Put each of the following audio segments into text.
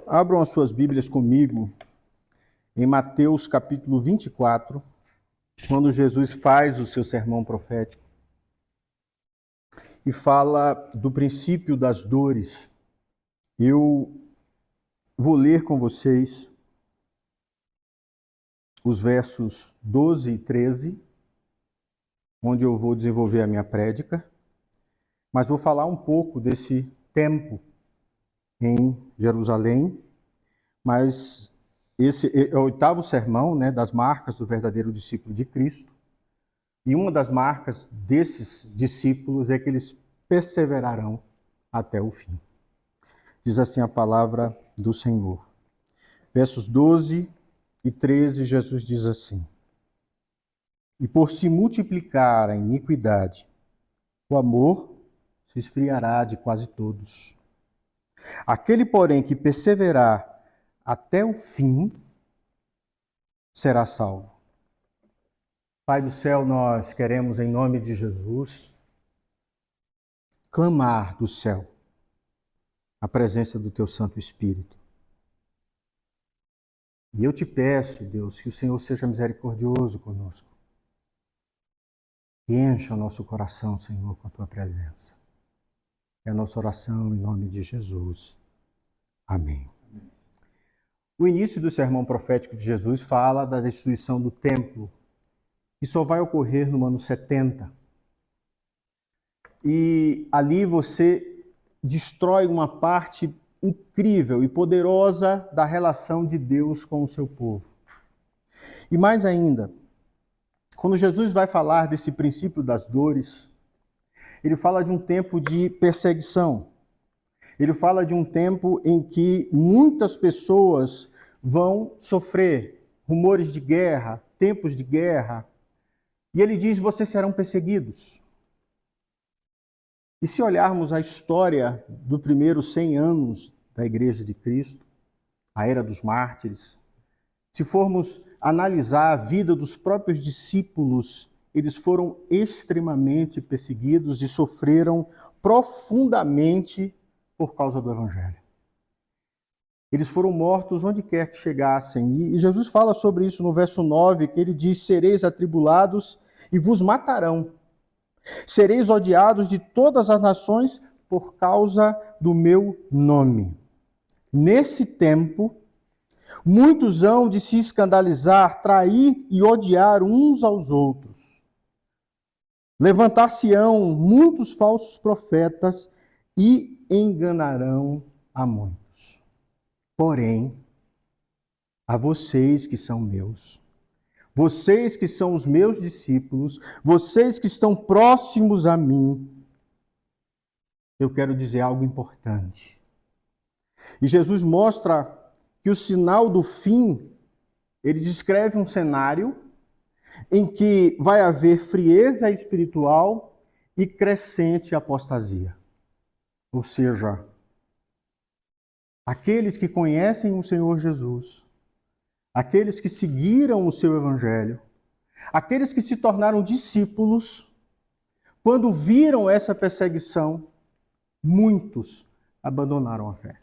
Abram as suas Bíblias comigo em Mateus capítulo 24, quando Jesus faz o seu sermão profético e fala do princípio das dores. Eu vou ler com vocês os versos 12 e 13, onde eu vou desenvolver a minha prédica, mas vou falar um pouco desse tempo em Jerusalém, mas esse é o oitavo sermão, das marcas do verdadeiro discípulo de Cristo, e uma das marcas desses discípulos é que eles perseverarão até o fim. Diz assim a palavra do Senhor. Versos 12 e 13, Jesus diz assim: E por se multiplicar a iniquidade, o amor se esfriará de quase todos. Aquele, porém, que perseverar até o fim, será salvo. Pai do céu, nós queremos, em nome de Jesus, clamar do céu a presença do Teu Santo Espírito. E eu te peço, Deus, que o Senhor seja misericordioso conosco. E encha o nosso coração, Senhor, com a Tua presença. É a nossa oração em nome de Jesus. Amém. O início do sermão profético de Jesus fala da destruição do templo, que só vai ocorrer no ano 70. E ali você destrói uma parte incrível e poderosa da relação de Deus com o seu povo. E mais ainda, quando Jesus vai falar desse princípio das dores, ele fala de um tempo de perseguição. Ele fala de um tempo em que muitas pessoas vão sofrer rumores de guerra, tempos de guerra. E ele diz: vocês serão perseguidos. E se olharmos a história dos primeiros 100 anos da Igreja de Cristo, a era dos mártires, se formos analisar a vida dos próprios discípulos, eles foram extremamente perseguidos e sofreram profundamente por causa do Evangelho. Eles foram mortos onde quer que chegassem. E Jesus fala sobre isso no verso 9, que ele diz: sereis atribulados e vos matarão. Sereis odiados de todas as nações por causa do meu nome. Nesse tempo, muitos hão de se escandalizar, trair e odiar uns aos outros. Levantar-se-ão muitos falsos profetas e enganarão a muitos. Porém, a vocês que são meus, vocês que são os meus discípulos, vocês que estão próximos a mim, eu quero dizer algo importante. E Jesus mostra que o sinal do fim, ele descreve um cenário em que vai haver frieza espiritual e crescente apostasia. Ou seja, aqueles que conhecem o Senhor Jesus, aqueles que seguiram o seu evangelho, aqueles que se tornaram discípulos, quando viram essa perseguição, muitos abandonaram a fé.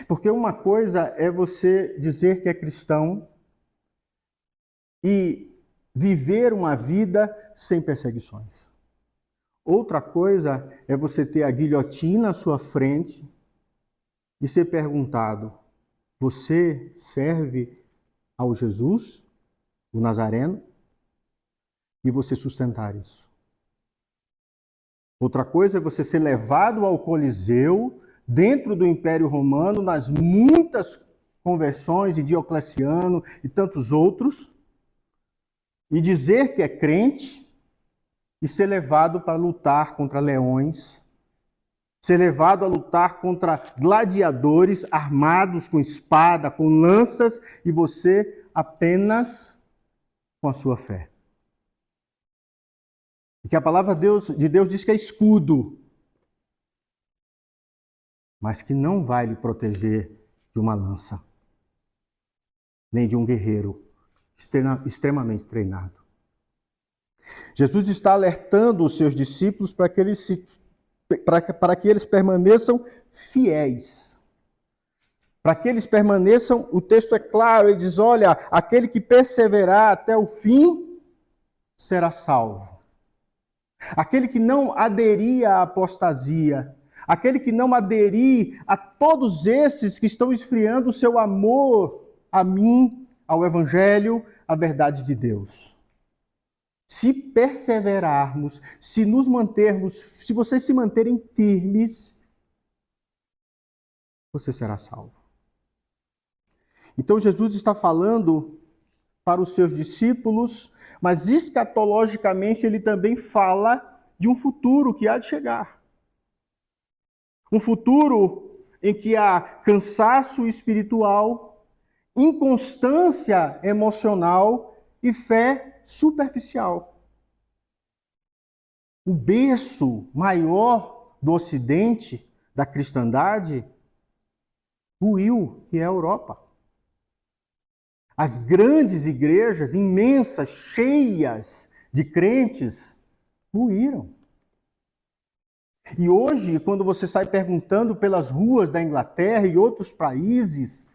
Porque uma coisa é você dizer que é cristão e viver uma vida sem perseguições. Outra coisa é você ter a guilhotina à sua frente e ser perguntado: você serve ao Jesus, o Nazareno? E você sustentar isso. Outra coisa é você ser levado ao Coliseu, dentro do Império Romano, nas muitas conversões de Diocleciano e tantos outros, e dizer que é crente e ser levado para lutar contra leões, ser levado a lutar contra gladiadores armados com espada, com lanças, e você apenas com a sua fé. E que a palavra de Deus diz que é escudo, mas que não vai lhe proteger de uma lança, nem de um guerreiro extremamente treinado. Jesus está alertando os seus discípulos para que eles permaneçam fiéis. Para que eles permaneçam, o texto é claro, ele diz, olha, aquele que perseverar até o fim será salvo. Aquele que não aderir à apostasia, aquele que não aderir a todos esses que estão esfriando o seu amor a mim, ao Evangelho, à verdade de Deus. Se perseverarmos, se nos mantermos, se vocês se manterem firmes, você será salvo. Então Jesus está falando para os seus discípulos, mas escatologicamente ele também fala de um futuro que há de chegar. Um futuro em que há cansaço espiritual, inconstância emocional e fé superficial. O berço maior do Ocidente, da cristandade, ruiu, que é a Europa. As grandes igrejas, imensas, cheias de crentes, ruíram. E hoje, quando você sai perguntando pelas ruas da Inglaterra e outros países,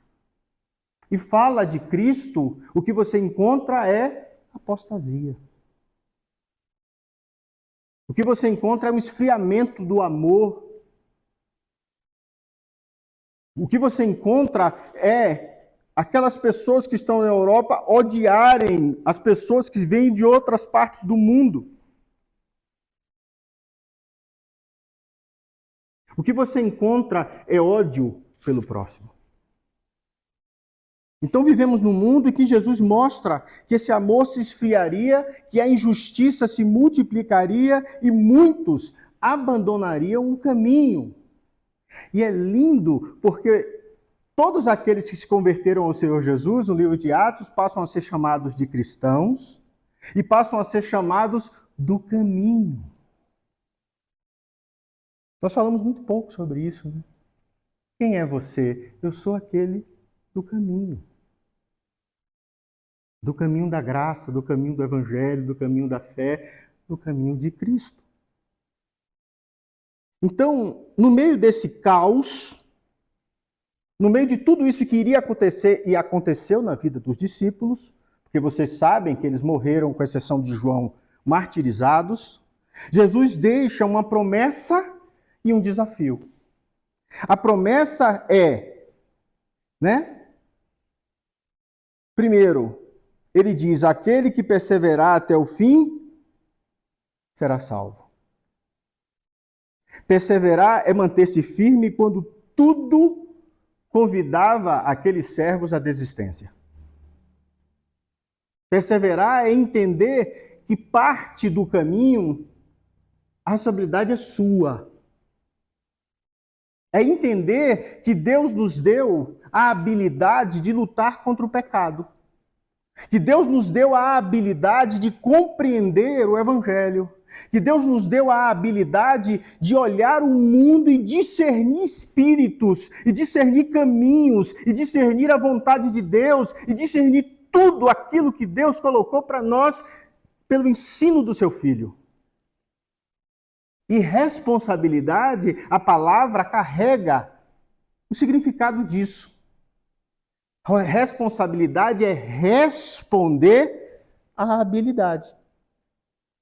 e fala de Cristo, o que você encontra é apostasia. O que você encontra é um esfriamento do amor. O que você encontra é aquelas pessoas que estão na Europa odiarem as pessoas que vêm de outras partes do mundo. O que você encontra é ódio pelo próximo. Então vivemos num mundo em que Jesus mostra que esse amor se esfriaria, que a injustiça se multiplicaria e muitos abandonariam o caminho. E é lindo porque todos aqueles que se converteram ao Senhor Jesus, no livro de Atos, passam a ser chamados de cristãos e passam a ser chamados do caminho. Nós falamos muito pouco sobre isso, né? Quem é você? Eu sou aquele do caminho. Do caminho da graça, do caminho do Evangelho, do caminho da fé, do caminho de Cristo. Então, no meio desse caos, no meio de tudo isso que iria acontecer e aconteceu na vida dos discípulos, porque vocês sabem que eles morreram, com exceção de João, martirizados, Jesus deixa uma promessa e um desafio. A promessa é, primeiro, ele diz, aquele que perseverar até o fim será salvo. Perseverar é manter-se firme quando tudo convidava aqueles servos à desistência. Perseverar é entender que parte do caminho, a responsabilidade é sua. É entender que Deus nos deu a habilidade de lutar contra o pecado. Que Deus nos deu a habilidade de compreender o Evangelho. Que Deus nos deu a habilidade de olhar o mundo e discernir espíritos, e discernir caminhos, e discernir a vontade de Deus, e discernir tudo aquilo que Deus colocou para nós pelo ensino do seu Filho. E responsabilidade, a palavra carrega o significado disso. A responsabilidade é responder à habilidade.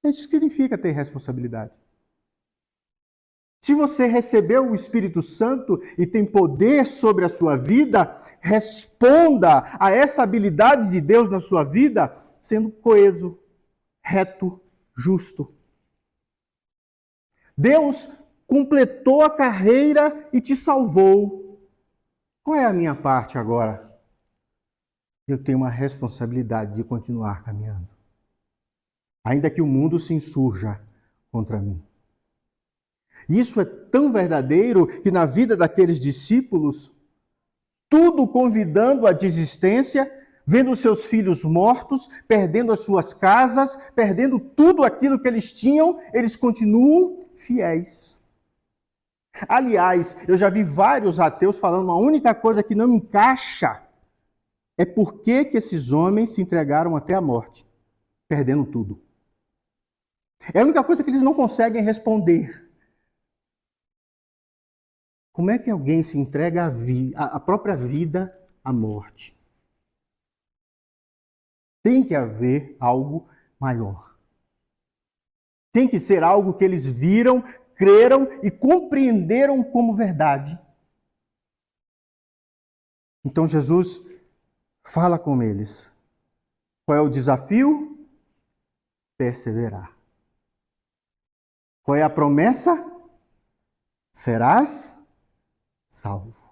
Isso significa ter responsabilidade. Se você recebeu o Espírito Santo e tem poder sobre a sua vida, responda a essa habilidade de Deus na sua vida sendo coeso, reto, justo. Deus completou a carreira e te salvou. Qual é a minha parte agora? Eu tenho uma responsabilidade de continuar caminhando. Ainda que o mundo se insurja contra mim. Isso é tão verdadeiro que na vida daqueles discípulos, tudo convidando à desistência, vendo seus filhos mortos, perdendo as suas casas, perdendo tudo aquilo que eles tinham, eles continuam fiéis. Aliás, eu já vi vários ateus falando uma única coisa que não encaixa. É por que esses homens se entregaram até a morte, perdendo tudo. É a única coisa que eles não conseguem responder. Como é que alguém se entrega a própria vida à morte? Tem que haver algo maior. Tem que ser algo que eles viram, creram e compreenderam como verdade. Então Jesus fala com eles. Qual é o desafio? Perseverar. Qual é a promessa? Serás salvo.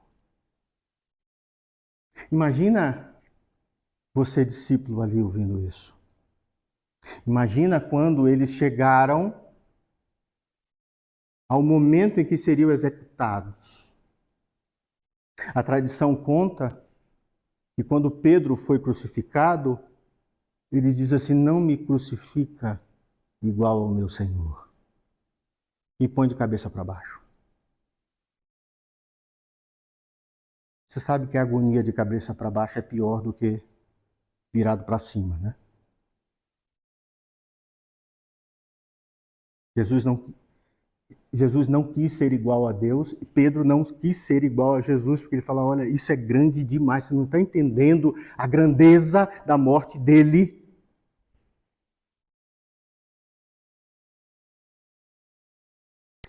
Imagina você, discípulo, ali ouvindo isso. Imagina quando eles chegaram ao momento em que seriam executados. A tradição conta que quando Pedro foi crucificado, ele diz assim: não me crucifica igual ao meu Senhor. E põe de cabeça para baixo. Você sabe que a agonia de cabeça para baixo é pior do que virado para cima, né? Jesus não quis ser igual a Deus, e Pedro não quis ser igual a Jesus, porque ele fala: olha, isso é grande demais, você não está entendendo a grandeza da morte dele.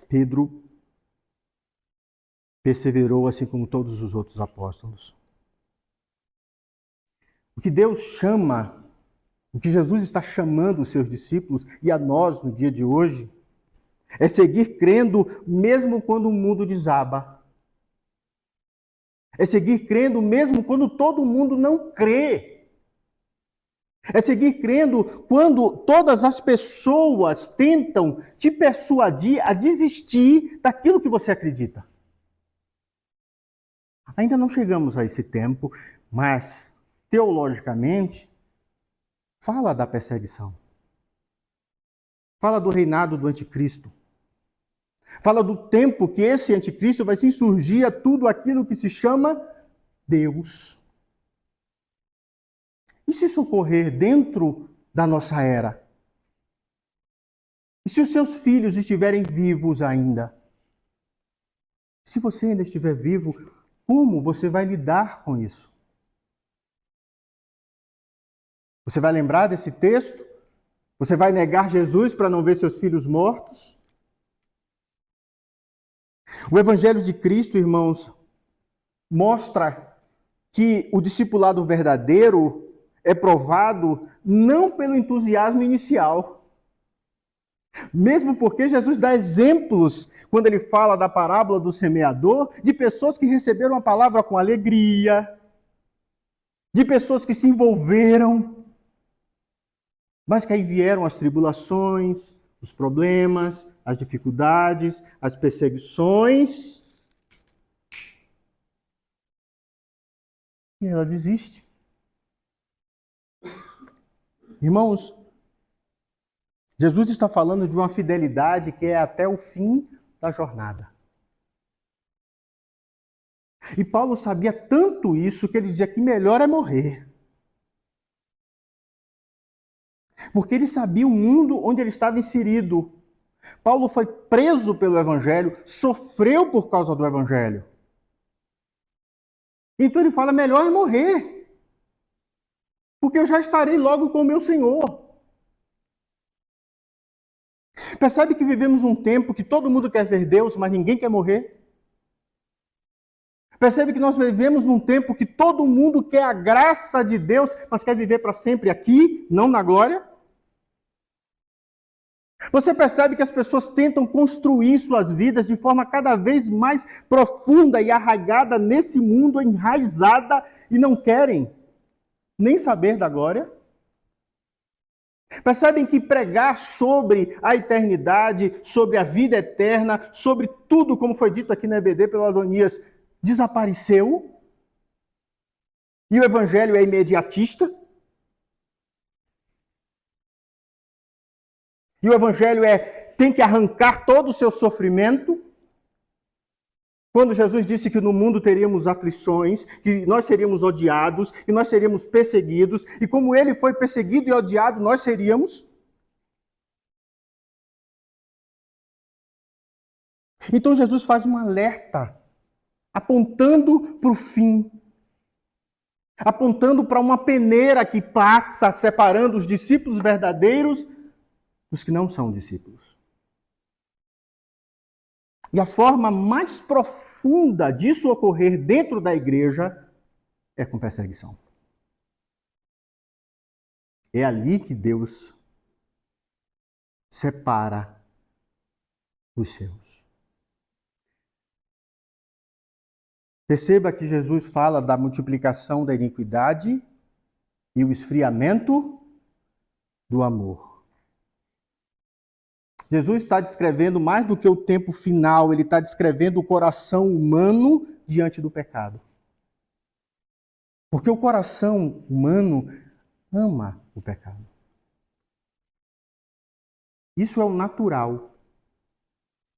Pedro perseverou assim como todos os outros apóstolos. O que Deus chama, o que Jesus está chamando os seus discípulos e a nós no dia de hoje, é seguir crendo mesmo quando o mundo desaba. É seguir crendo mesmo quando todo mundo não crê. É seguir crendo quando todas as pessoas tentam te persuadir a desistir daquilo que você acredita. Ainda não chegamos a esse tempo, mas teologicamente fala da perseguição. Fala do reinado do anticristo. Fala do tempo que esse anticristo vai se insurgir a tudo aquilo que se chama Deus. E se isso ocorrer dentro da nossa era? E se os seus filhos estiverem vivos ainda? Se você ainda estiver vivo, como você vai lidar com isso? Você vai lembrar desse texto? Você vai negar Jesus para não ver seus filhos mortos? O Evangelho de Cristo, irmãos, mostra que o discipulado verdadeiro é provado não pelo entusiasmo inicial. Mesmo porque Jesus dá exemplos, quando ele fala da parábola do semeador, de pessoas que receberam a palavra com alegria, de pessoas que se envolveram, mas que aí vieram as tribulações, os problemas, as dificuldades, as perseguições, e ela desiste. Irmãos, Jesus está falando de uma fidelidade que é até o fim da jornada. E Paulo sabia tanto isso que ele dizia que melhor é morrer. Porque ele sabia o mundo onde ele estava inserido. Paulo foi preso pelo Evangelho, sofreu por causa do Evangelho. Então ele fala, melhor é morrer. Porque eu já estarei logo com o meu Senhor. Percebe que vivemos um tempo que todo mundo quer ver Deus, mas ninguém quer morrer? Percebe que nós vivemos num tempo que todo mundo quer a graça de Deus, mas quer viver para sempre aqui, não na glória? Você percebe que as pessoas tentam construir suas vidas de forma cada vez mais profunda e arraigada nesse mundo, enraizada, e não querem nem saber da glória? Percebem que pregar sobre a eternidade, sobre a vida eterna, sobre tudo, como foi dito aqui na EBD pelo Adonias, desapareceu? E o evangelho é imediatista? E o evangelho tem que arrancar todo o seu sofrimento? Quando Jesus disse que no mundo teríamos aflições, que nós seríamos odiados, que nós seríamos perseguidos, e como ele foi perseguido e odiado, nós seríamos? Então Jesus faz um alerta apontando para o fim, apontando para uma peneira que passa, separando os discípulos verdadeiros dos que não são discípulos. E a forma mais profunda disso ocorrer dentro da igreja é com perseguição. É ali que Deus separa os seus. Perceba que Jesus fala da multiplicação da iniquidade e o esfriamento do amor. Jesus está descrevendo mais do que o tempo final, ele está descrevendo o coração humano diante do pecado. Porque o coração humano ama o pecado. Isso é o natural.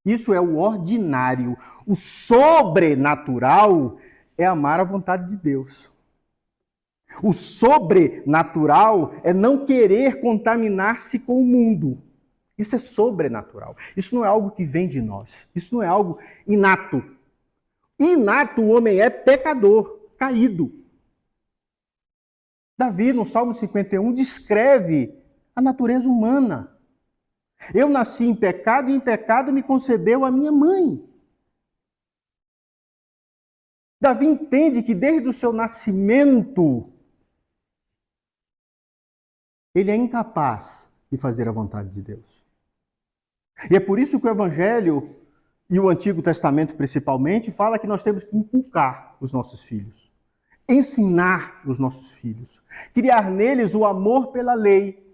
Isso é o ordinário. O sobrenatural é amar a vontade de Deus. O sobrenatural é não querer contaminar-se com o mundo. Isso é sobrenatural. Isso não é algo que vem de nós. Isso não é algo inato. Inato, o homem é pecador, caído. Davi, no Salmo 51, descreve a natureza humana. Eu nasci em pecado e em pecado me concebeu a minha mãe. Davi entende que desde o seu nascimento ele é incapaz de fazer a vontade de Deus. E é por isso que o Evangelho e o Antigo Testamento principalmente fala que nós temos que inculcar os nossos filhos, ensinar os nossos filhos, criar neles o amor pela lei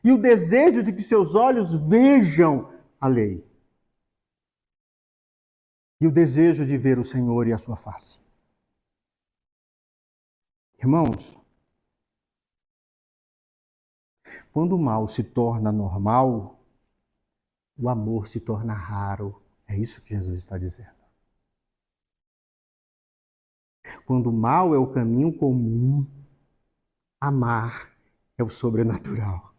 e o desejo de que seus olhos vejam a lei. E o desejo de ver o Senhor e a sua face. Irmãos, quando o mal se torna normal, o amor se torna raro. É isso que Jesus está dizendo. Quando o mal é o caminho comum, amar é o sobrenatural.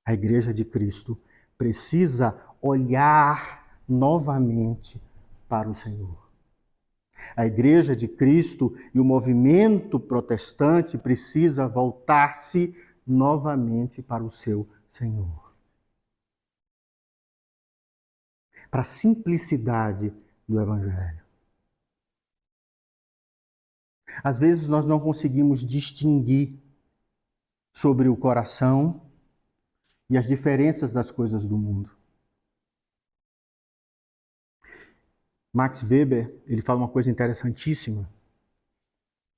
A Igreja de Cristo precisa olhar novamente para o Senhor. A Igreja de Cristo e o movimento protestante precisa voltar-se novamente para o seu Senhor. Para a simplicidade do Evangelho. Às vezes nós não conseguimos distinguir sobre o coração e as diferenças das coisas do mundo. Max Weber, ele fala uma coisa interessantíssima.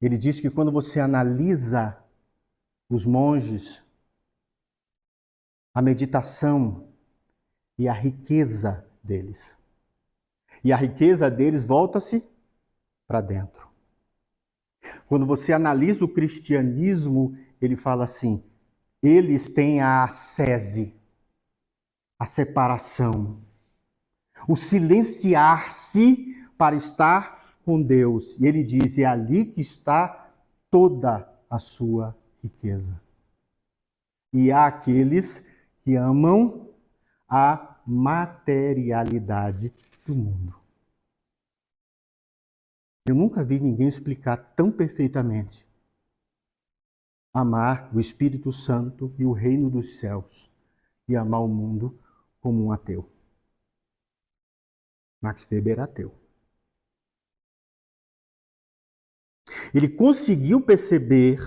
Ele diz que quando você analisa os monges, a meditação e a riqueza deles. E a riqueza deles volta-se para dentro. Quando você analisa o cristianismo, ele fala assim, eles têm a ascese, a separação, o silenciar-se para estar com Deus. E ele diz, é ali que está toda a sua riqueza. E há aqueles que amam a materialidade do mundo. Eu nunca vi ninguém explicar tão perfeitamente amar o Espírito Santo e o reino dos céus e amar o mundo como um ateu. Max Weber era ateu. Ele conseguiu perceber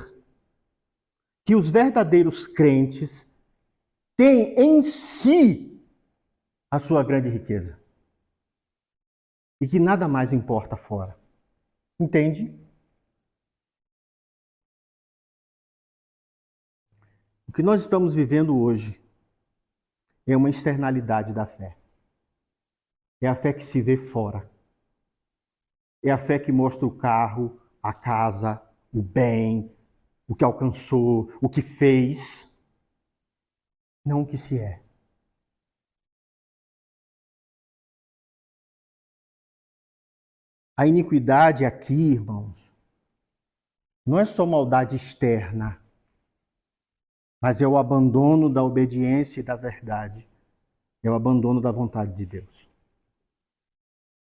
que os verdadeiros crentes têm em si a sua grande riqueza. E que nada mais importa fora. Entende? O que nós estamos vivendo hoje é uma externalidade da fé. É a fé que se vê fora. É a fé que mostra o carro, a casa, o bem, o que alcançou, o que fez, não o que se é. A iniquidade aqui, irmãos, não é só maldade externa, mas é o abandono da obediência e da verdade. É o abandono da vontade de Deus.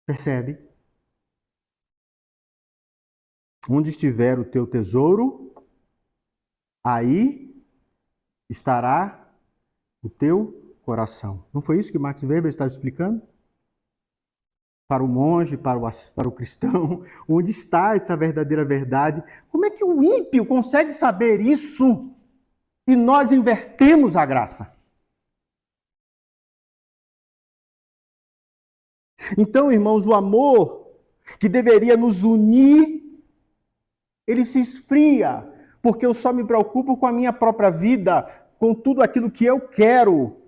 Percebe? Onde estiver o teu tesouro, aí estará o teu coração. Não foi isso que Max Weber estava explicando? Para o monge, para o cristão, onde está essa verdadeira verdade? Como é que o ímpio consegue saber isso e nós invertemos a graça? Então, irmãos, o amor que deveria nos unir, ele se esfria, porque eu só me preocupo com a minha própria vida, com tudo aquilo que eu quero.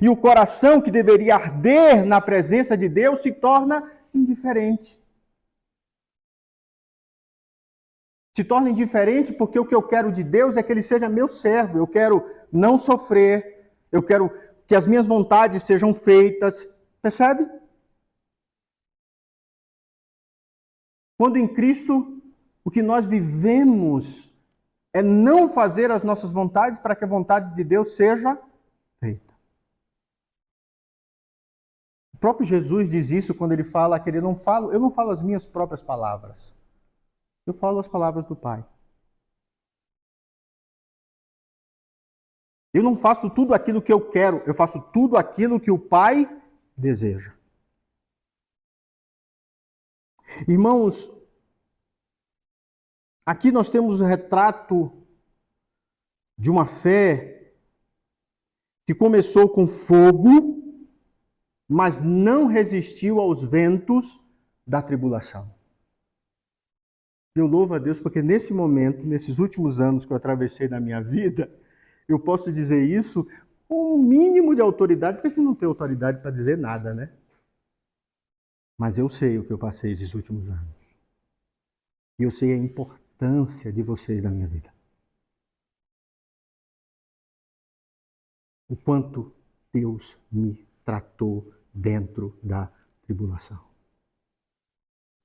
E o coração que deveria arder na presença de Deus se torna indiferente. Se torna indiferente porque o que eu quero de Deus é que Ele seja meu servo. Eu quero não sofrer, eu quero que as minhas vontades sejam feitas. Percebe? Quando em Cristo, o que nós vivemos é não fazer as nossas vontades para que a vontade de Deus seja feita. O próprio Jesus diz isso quando ele fala que eu não falo as minhas próprias palavras. Eu falo as palavras do Pai. Eu não faço tudo aquilo que eu quero, eu faço tudo aquilo que o Pai deseja. Irmãos, aqui nós temos o retrato de uma fé que começou com fogo, mas não resistiu aos ventos da tribulação. Eu louvo a Deus porque nesse momento, nesses últimos anos que eu atravessei na minha vida, eu posso dizer isso com um mínimo de autoridade, porque você não tem autoridade para dizer nada, né? Mas eu sei o que eu passei esses últimos anos. E eu sei a importância de vocês na minha vida. O quanto Deus me tratou dentro da tribulação.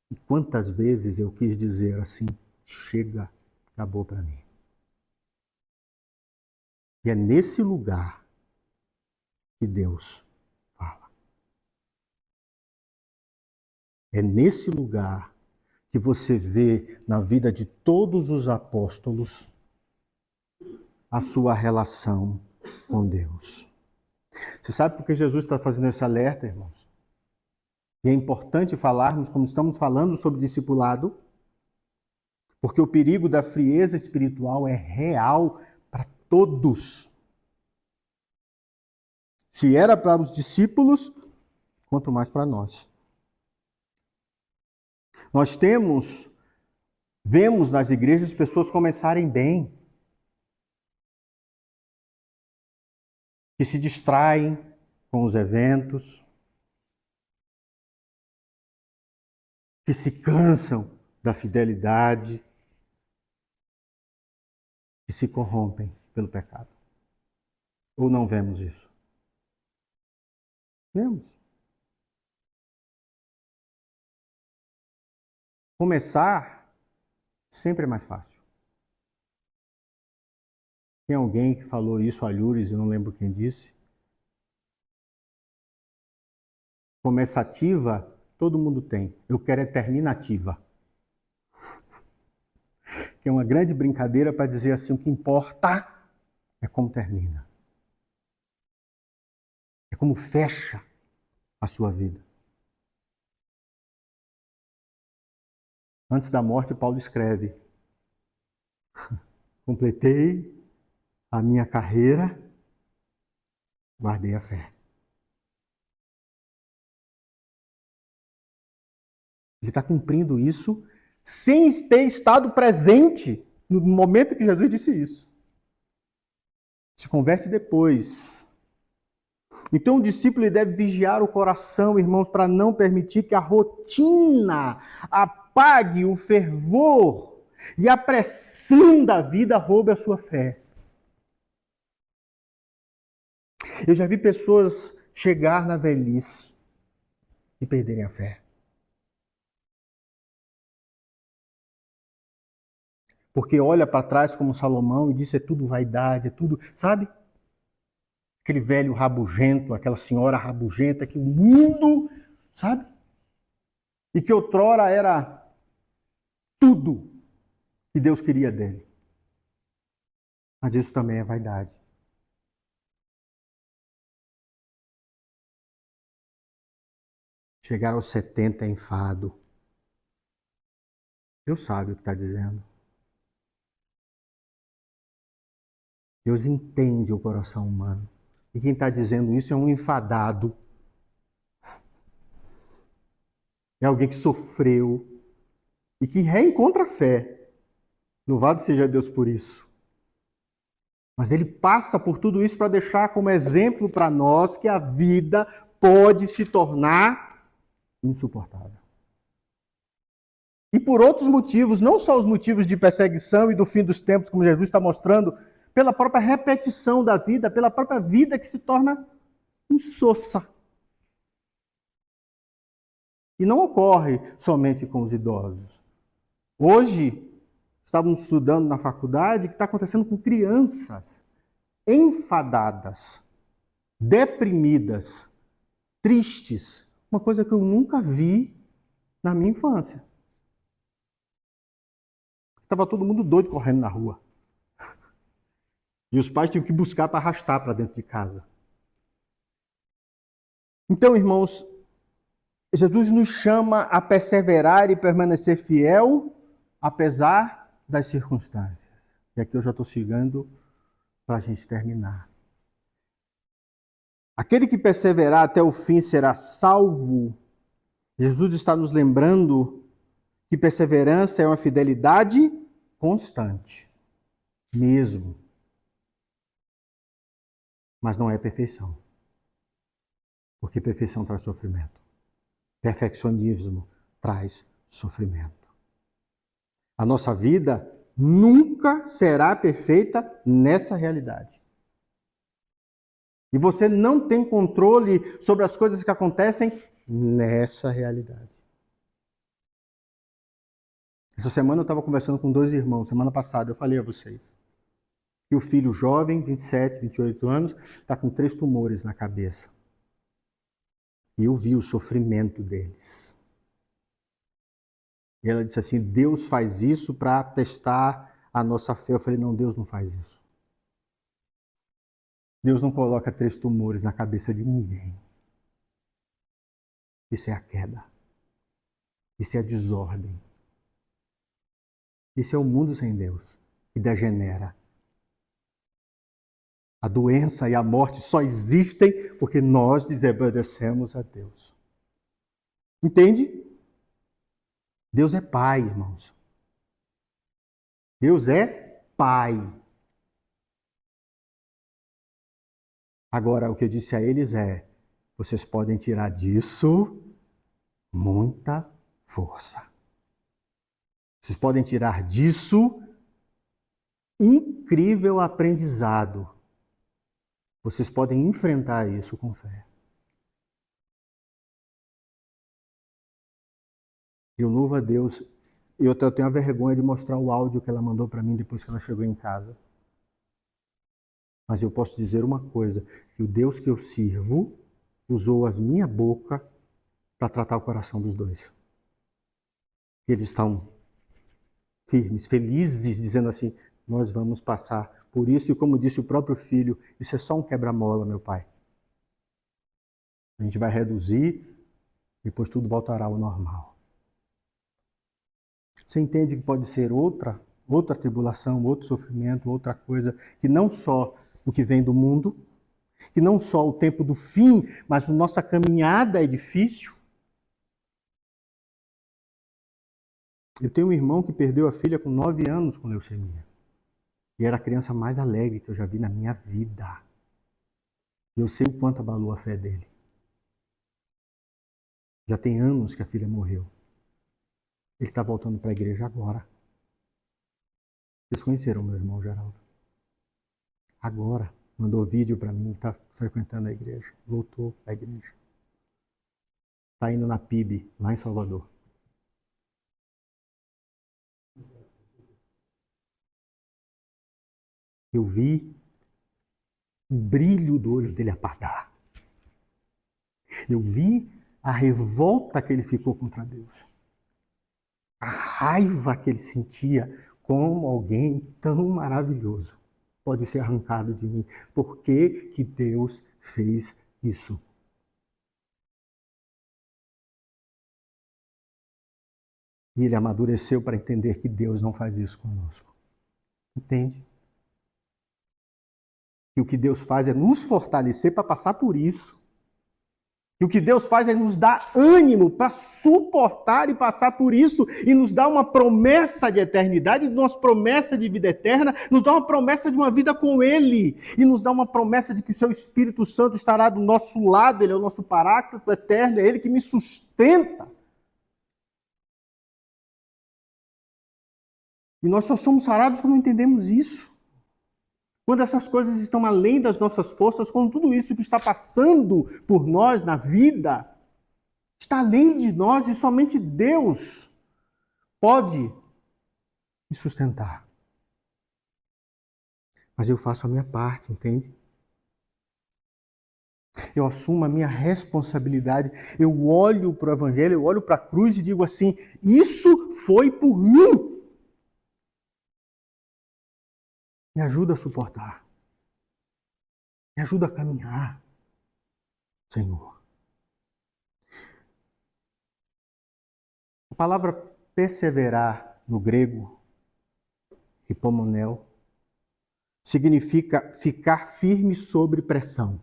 E quantas vezes eu quis dizer assim, chega, acabou para mim. E é nesse lugar que Deus fala. É nesse lugar que você vê na vida de todos os apóstolos a sua relação com Deus. Você sabe por que Jesus está fazendo esse alerta, irmãos? E é importante falarmos, como estamos falando sobre discipulado, porque o perigo da frieza espiritual é real para todos. Se era para os discípulos, quanto mais para nós. Nós vemos nas igrejas pessoas começarem bem, que se distraem com os eventos, que se cansam da fidelidade, que se corrompem pelo pecado. Ou não vemos isso? Vemos. Começar sempre é mais fácil. Tem alguém que falou isso, Alhures, eu não lembro quem disse. Começativa, todo mundo tem. Eu quero é terminativa. Que é uma grande brincadeira para dizer assim, o que importa é como termina. É como fecha a sua vida. Antes da morte, Paulo escreve: completei a minha carreira, guardei a fé. Ele está cumprindo isso sem ter estado presente no momento que Jesus disse isso. Se converte depois. Então o discípulo deve vigiar o coração, irmãos, para não permitir que a rotina apague o fervor e a pressão da vida roube a sua fé. Eu já vi pessoas chegar na velhice e perderem a fé. Porque olha para trás como Salomão e diz, é tudo vaidade, é tudo, sabe? Aquele velho rabugento, aquela senhora rabugenta, que o mundo, sabe? e que outrora era tudo que Deus queria dele. Mas isso também é vaidade. Chegar aos 70 é enfado. Deus sabe o que está dizendo. Deus entende o coração humano. E quem está dizendo isso é um enfadado. É alguém que sofreu e que reencontra a fé. Louvado seja Deus por isso. Mas ele passa por tudo isso para deixar como exemplo para nós que a vida pode se tornar insuportável. E por outros motivos, não só os motivos de perseguição e do fim dos tempos, como Jesus está mostrando, pela própria repetição da vida, pela própria vida que se torna insossa. E não ocorre somente com os idosos. Hoje, estávamos estudando na faculdade o que está acontecendo com crianças enfadadas, deprimidas, tristes. Uma coisa que eu nunca vi na minha infância. Estava todo mundo doido correndo na rua. E os pais tinham que buscar para arrastar para dentro de casa. Então, irmãos, Jesus nos chama a perseverar e permanecer fiel, apesar das circunstâncias. E aqui eu já estou chegando para a gente terminar. Aquele que perseverar até o fim será salvo. Jesus está nos lembrando que perseverança é uma fidelidade constante, mesmo. Mas não é perfeição. Porque perfeição traz sofrimento. Perfeccionismo traz sofrimento. A nossa vida nunca será perfeita nessa realidade. E você não tem controle sobre as coisas que acontecem nessa realidade. Essa semana eu estava conversando com 2 irmãos, semana passada, eu falei a vocês. E o filho jovem, 27, 28 anos, está com 3 tumores na cabeça. E eu vi o sofrimento deles. E ela disse assim, Deus faz isso para testar a nossa fé. Eu falei, não, Deus não faz isso. Deus não coloca 3 tumores na cabeça de ninguém. Isso é a queda. Isso é a desordem. Isso é o mundo sem Deus, que degenera. A doença e a morte só existem porque nós desobedecemos a Deus. Entende? Deus é Pai, irmãos. Deus é Pai. Agora, o que eu disse a eles é, vocês podem tirar disso muita força. Vocês podem tirar disso incrível aprendizado. Vocês podem enfrentar isso com fé. Eu louvo a Deus. Eu tenho a vergonha de mostrar o áudio que ela mandou para mim depois que ela chegou em casa. Mas eu posso dizer uma coisa, que o Deus que eu sirvo usou a minha boca para tratar o coração dos dois. Eles estão firmes, felizes, dizendo assim, nós vamos passar por isso. E como disse o próprio filho, isso é só um quebra-mola, meu pai. A gente vai reduzir, depois tudo voltará ao normal. Você entende que pode ser outra tribulação, outro sofrimento, outra coisa, que não só o que vem do mundo, que não só o tempo do fim, mas a nossa caminhada é difícil. Eu tenho um irmão que perdeu a filha com 9 anos com leucemia. E era a criança mais alegre que eu já vi na minha vida. Eu sei o quanto abalou a fé dele. Já tem anos que a filha morreu. Ele está voltando para a igreja agora. Vocês conheceram meu irmão Geraldo? Agora. Mandou vídeo para mim, está frequentando a igreja. Voltou à igreja. Está indo na PIB, lá em Salvador. Eu vi o brilho do olho dele apagar. Eu vi a revolta que ele ficou contra Deus. A raiva que ele sentia, como alguém tão maravilhoso pode ser arrancado de mim. Por que que Deus fez isso? E ele amadureceu para entender que Deus não faz isso conosco. Entende? E o que Deus faz é nos fortalecer para passar por isso. E o que Deus faz é nos dar ânimo para suportar e passar por isso. E nos dá uma promessa de eternidade, nos dá uma promessa de vida eterna, nos dá uma promessa de uma vida com Ele. E nos dá uma promessa de que o Seu Espírito Santo estará do nosso lado. Ele é o nosso paráclito eterno, é Ele que me sustenta. E nós só somos sarados quando entendemos isso. Quando essas coisas estão além das nossas forças, quando tudo isso que está passando por nós na vida está além de nós e somente Deus pode me sustentar. Mas eu faço a minha parte, entende? Eu assumo a minha responsabilidade. Eu olho para o Evangelho, eu olho para a cruz e digo assim: isso foi por mim. Me ajuda a suportar. Me ajuda a caminhar, Senhor. A palavra perseverar no grego, hipomonel, significa ficar firme sob pressão.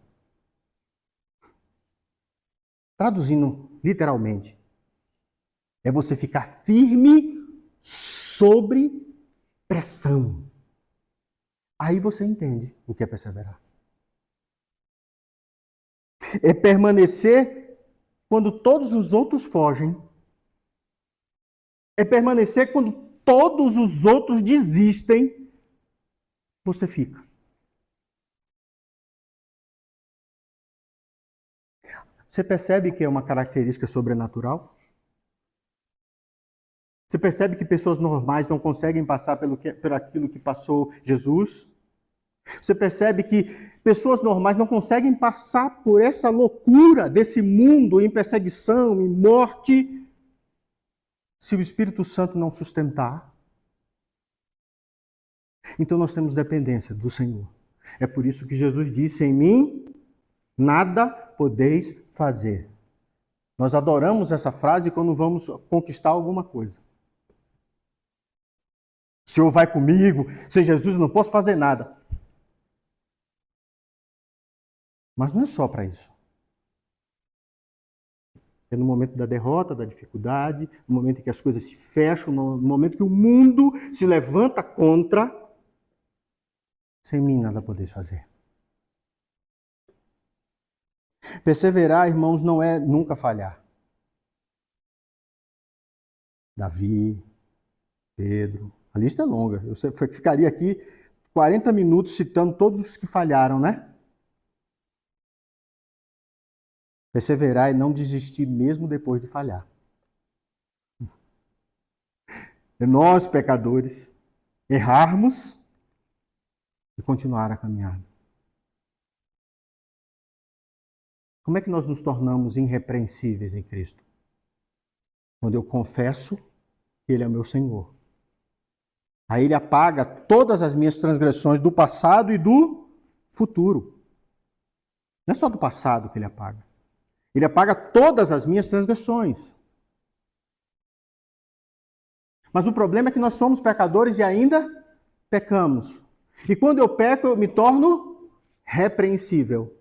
Traduzindo literalmente, é você ficar firme sobre pressão. Aí você entende o que é perseverar. É permanecer quando todos os outros fogem. É permanecer quando todos os outros desistem. Você fica. Você percebe que é uma característica sobrenatural? Você percebe que pessoas normais não conseguem passar por aquilo que passou Jesus? Você percebe que pessoas normais não conseguem passar por essa loucura desse mundo em perseguição, em morte, se o Espírito Santo não sustentar? Então nós temos dependência do Senhor. É por isso que Jesus disse: em mim nada podeis fazer. Nós adoramos essa frase quando vamos conquistar alguma coisa. O Senhor vai comigo, sem Jesus eu não posso fazer nada. Mas não é só para isso. É no momento da derrota, da dificuldade, no momento em que as coisas se fecham, no momento que o mundo se levanta contra, sem mim nada podeis fazer. Perseverar, irmãos, não é nunca falhar. Davi, Pedro, a lista é longa. Eu ficaria aqui 40 minutos citando todos os que falharam, né? Perseverar e não desistir mesmo depois de falhar. É nós, pecadores, errarmos e continuar a caminhada. Como é que nós nos tornamos irrepreensíveis em Cristo? Quando eu confesso que Ele é o meu Senhor. Aí Ele apaga todas as minhas transgressões do passado e do futuro. Não é só do passado que Ele apaga. Ele apaga todas as minhas transgressões. Mas o problema é que nós somos pecadores e ainda pecamos. E quando eu peco, eu me torno repreensível.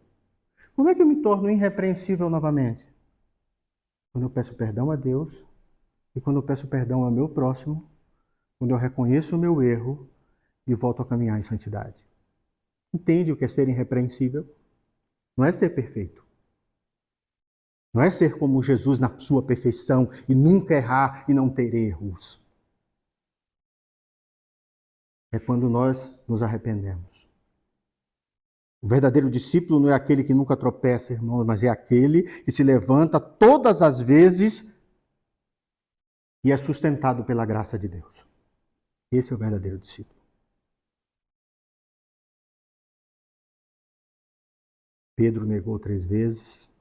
Como é que eu me torno irrepreensível novamente? Quando eu peço perdão a Deus e quando eu peço perdão ao meu próximo, quando eu reconheço o meu erro e volto a caminhar em santidade. Entende o que é ser irrepreensível? Não é ser perfeito. Não é ser como Jesus na sua perfeição e nunca errar e não ter erros. É quando nós nos arrependemos. O verdadeiro discípulo não é aquele que nunca tropeça, irmãos, mas é aquele que se levanta todas as vezes e é sustentado pela graça de Deus. Esse é o verdadeiro discípulo. Pedro negou 3 vezes.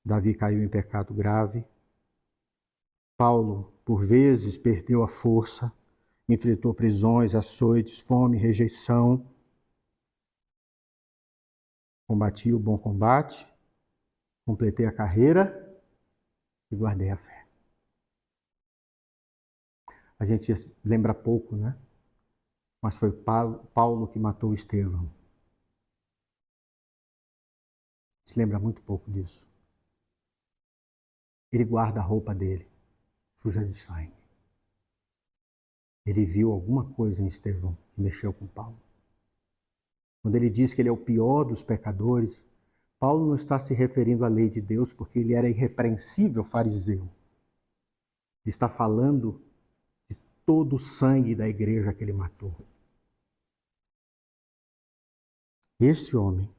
Davi caiu em pecado grave. Paulo, por vezes, perdeu a força, enfrentou prisões, açoites, fome, rejeição. Combati o bom combate, completei a carreira e guardei a fé. A gente lembra pouco, né? Mas foi Paulo que matou Estevão. Se lembra muito pouco disso. Ele guarda a roupa dele, suja de sangue. Ele viu alguma coisa em Estevão que mexeu com Paulo. Quando ele diz que ele é o pior dos pecadores, Paulo não está se referindo à lei de Deus porque ele era irrepreensível fariseu. Ele está falando de todo o sangue da igreja que ele matou. Este homem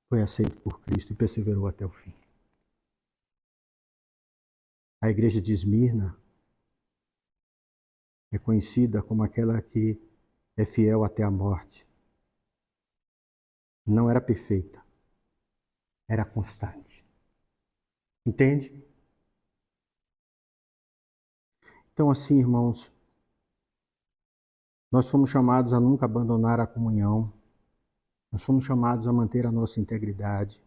foi aceito por Cristo e perseverou até o fim. A igreja de Esmirna é conhecida como aquela que é fiel até a morte. Não era perfeita, era constante. Entende? Então, assim, irmãos, nós fomos chamados a nunca abandonar a comunhão. Nós fomos chamados a manter a nossa integridade.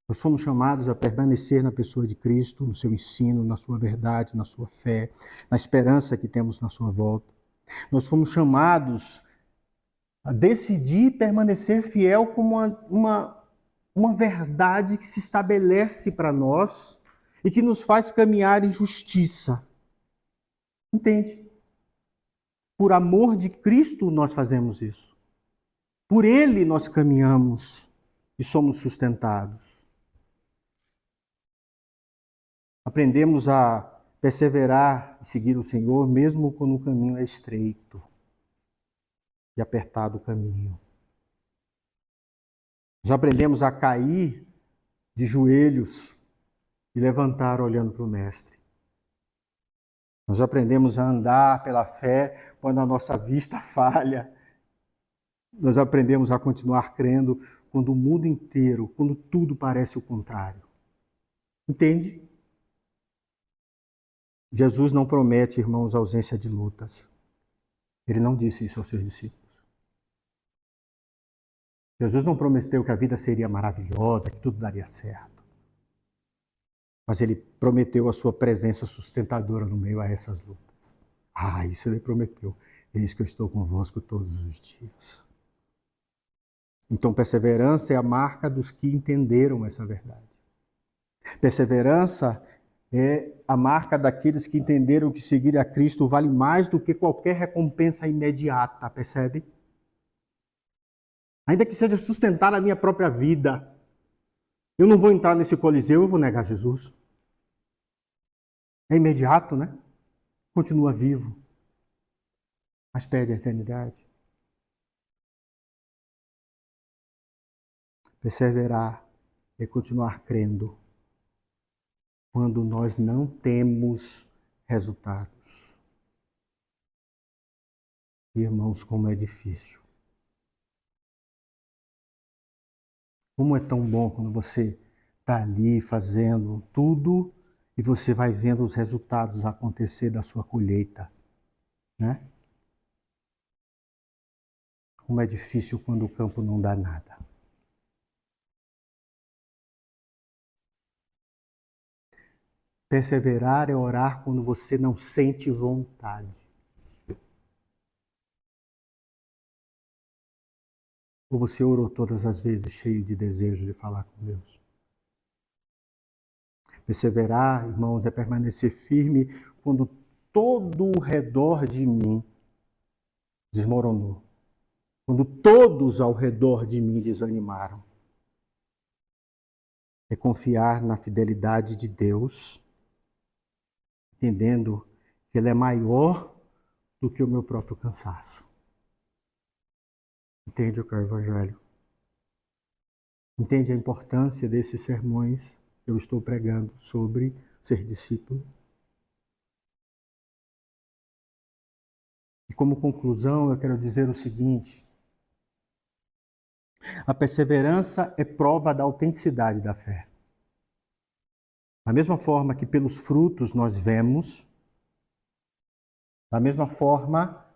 Nós fomos chamados a permanecer na pessoa de Cristo, no seu ensino, na sua verdade, na sua fé, na esperança que temos na sua volta. Nós fomos chamados a decidir permanecer fiel como uma verdade que se estabelece para nós e que nos faz caminhar em justiça. Entende? Por amor de Cristo nós fazemos isso. Por Ele nós caminhamos e somos sustentados. Aprendemos a perseverar e seguir o Senhor, mesmo quando o caminho é estreito e apertado o caminho. Já aprendemos a cair de joelhos e levantar olhando para o Mestre. Nós aprendemos a andar pela fé quando a nossa vista falha. Nós aprendemos a continuar crendo quando o mundo inteiro, quando tudo parece o contrário. Entende? Jesus não promete, irmãos, ausência de lutas. Ele não disse isso aos seus discípulos. Jesus não prometeu que a vida seria maravilhosa, que tudo daria certo. Mas ele prometeu a sua presença sustentadora no meio a essas lutas. Isso ele prometeu. Eis que eu estou convosco todos os dias. Então, perseverança é a marca dos que entenderam essa verdade. Perseverança é a marca daqueles que entenderam que seguir a Cristo vale mais do que qualquer recompensa imediata, percebe? Ainda que seja sustentar a minha própria vida. Eu não vou entrar nesse coliseu, eu vou negar Jesus. É imediato, né? Continua vivo, mas perde a eternidade. Perseverar é continuar crendo quando nós não temos resultados. Irmãos, como é difícil. Como é tão bom quando você está ali fazendo tudo e você vai vendo os resultados acontecer da sua colheita, né? Como é difícil quando o campo não dá nada. Perseverar é orar quando você não sente vontade. Ou você orou todas as vezes cheio de desejo de falar com Deus? Perseverar, irmãos, é permanecer firme quando todo o redor de mim desmoronou. Quando todos ao redor de mim desanimaram. É confiar na fidelidade de Deus, entendendo que Ele é maior do que o meu próprio cansaço. Entende o que é o Evangelho? Entende a importância desses sermões que eu estou pregando sobre ser discípulo? E como conclusão, eu quero dizer o seguinte: a perseverança é prova da autenticidade da fé. Da mesma forma que pelos frutos nós vemos, da mesma forma,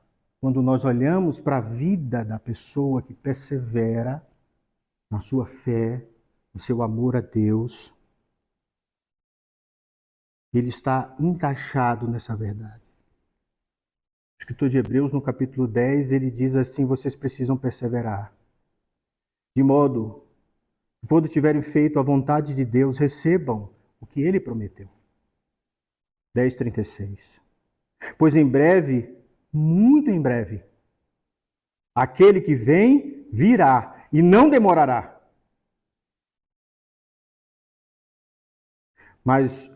quando nós olhamos para a vida da pessoa que persevera na sua fé, no seu amor a Deus, ele está encaixado nessa verdade. O escritor de Hebreus, no capítulo 10, ele diz assim: vocês precisam perseverar, de modo que quando tiverem feito a vontade de Deus, recebam o que ele prometeu. 10:36. Pois em breve, muito em breve, aquele que vem virá e não demorará. Mas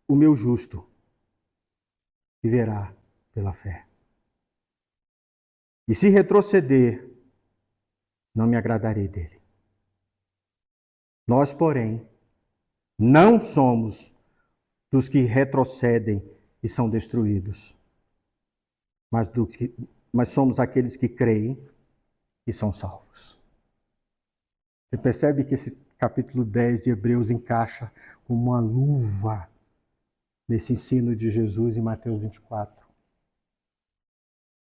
o meu justo viverá pela fé. E se retroceder, não me agradarei dele. Nós, porém, não somos dos que retrocedem e são destruídos, mas somos aqueles que creem e são salvos. Você percebe que esse capítulo 10 de Hebreus encaixa como uma luva nesse ensino de Jesus em Mateus 24.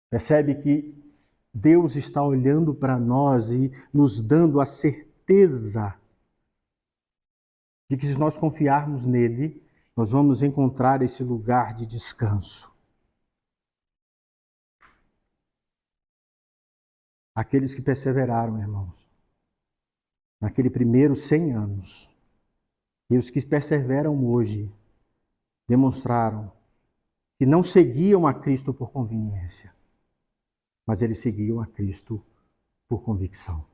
Percebe que Deus está olhando para nós e nos dando a certeza de que se nós confiarmos nele, nós vamos encontrar esse lugar de descanso. Aqueles que perseveraram, irmãos, naquele primeiro 100 anos, e os que perseveram hoje, demonstraram que não seguiam a Cristo por conveniência, mas eles seguiam a Cristo por convicção.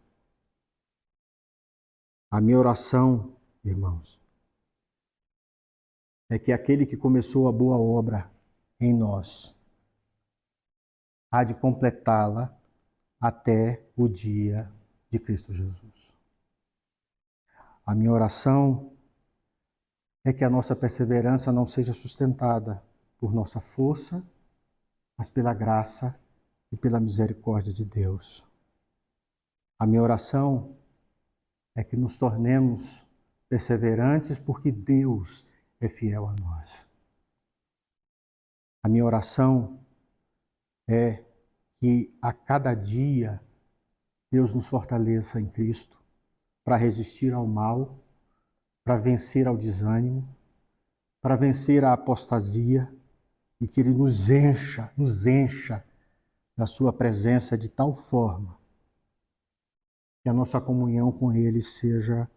A minha oração, irmãos, é que aquele que começou a boa obra em nós há de completá-la até o dia de Cristo Jesus. A minha oração é que a nossa perseverança não seja sustentada por nossa força, mas pela graça e pela misericórdia de Deus. A minha oração é que nos tornemos perseverantes porque Deus é fiel a nós. A minha oração é que a cada dia Deus nos fortaleça em Cristo para resistir ao mal, para vencer ao desânimo, para vencer a apostasia e que Ele nos encha da sua presença de tal forma que a nossa comunhão com Ele seja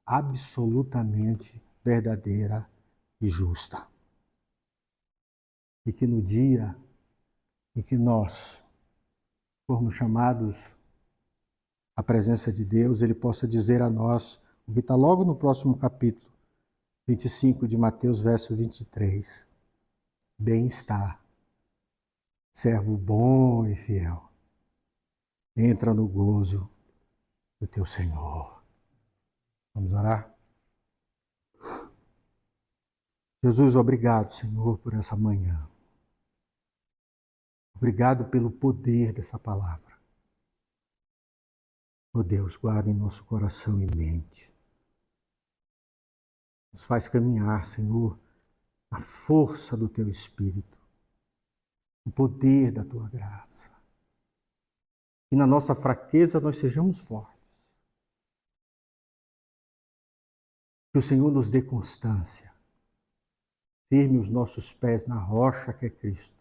absolutamente verdadeira e justa. E que no dia em que nós formos chamados à presença de Deus, Ele possa dizer a nós, o que está logo no próximo capítulo, 25 de Mateus, verso 23. Bem está, servo bom e fiel. Entra no gozo do teu Senhor. Vamos orar? Jesus, obrigado, Senhor, por essa manhã. Obrigado pelo poder dessa palavra. Oh Deus, guarda em nosso coração e mente. Nos faz caminhar, Senhor, na força do Teu Espírito, no poder da Tua graça. E na nossa fraqueza nós sejamos fortes. Que o Senhor nos dê constância. Firme os nossos pés na rocha que é Cristo.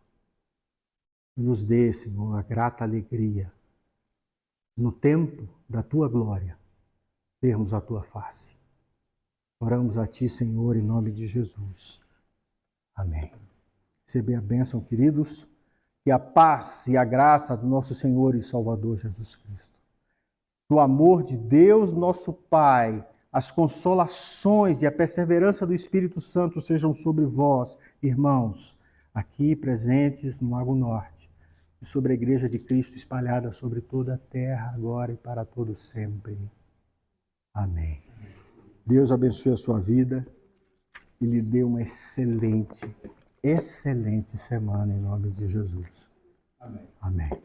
E nos dê, Senhor, a grata alegria, no tempo da Tua glória, vermos a Tua face. Oramos a Ti, Senhor, em nome de Jesus. Amém. Receber a bênção, queridos, que a paz e a graça do nosso Senhor e Salvador Jesus Cristo, do amor de Deus, nosso Pai, as consolações e a perseverança do Espírito Santo sejam sobre vós, irmãos, aqui presentes no Lago Norte, e sobre a Igreja de Cristo espalhada sobre toda a terra, agora e para todo sempre. Amém. Deus abençoe a sua vida e lhe dê uma excelente semana em nome de Jesus. Amém. Amém.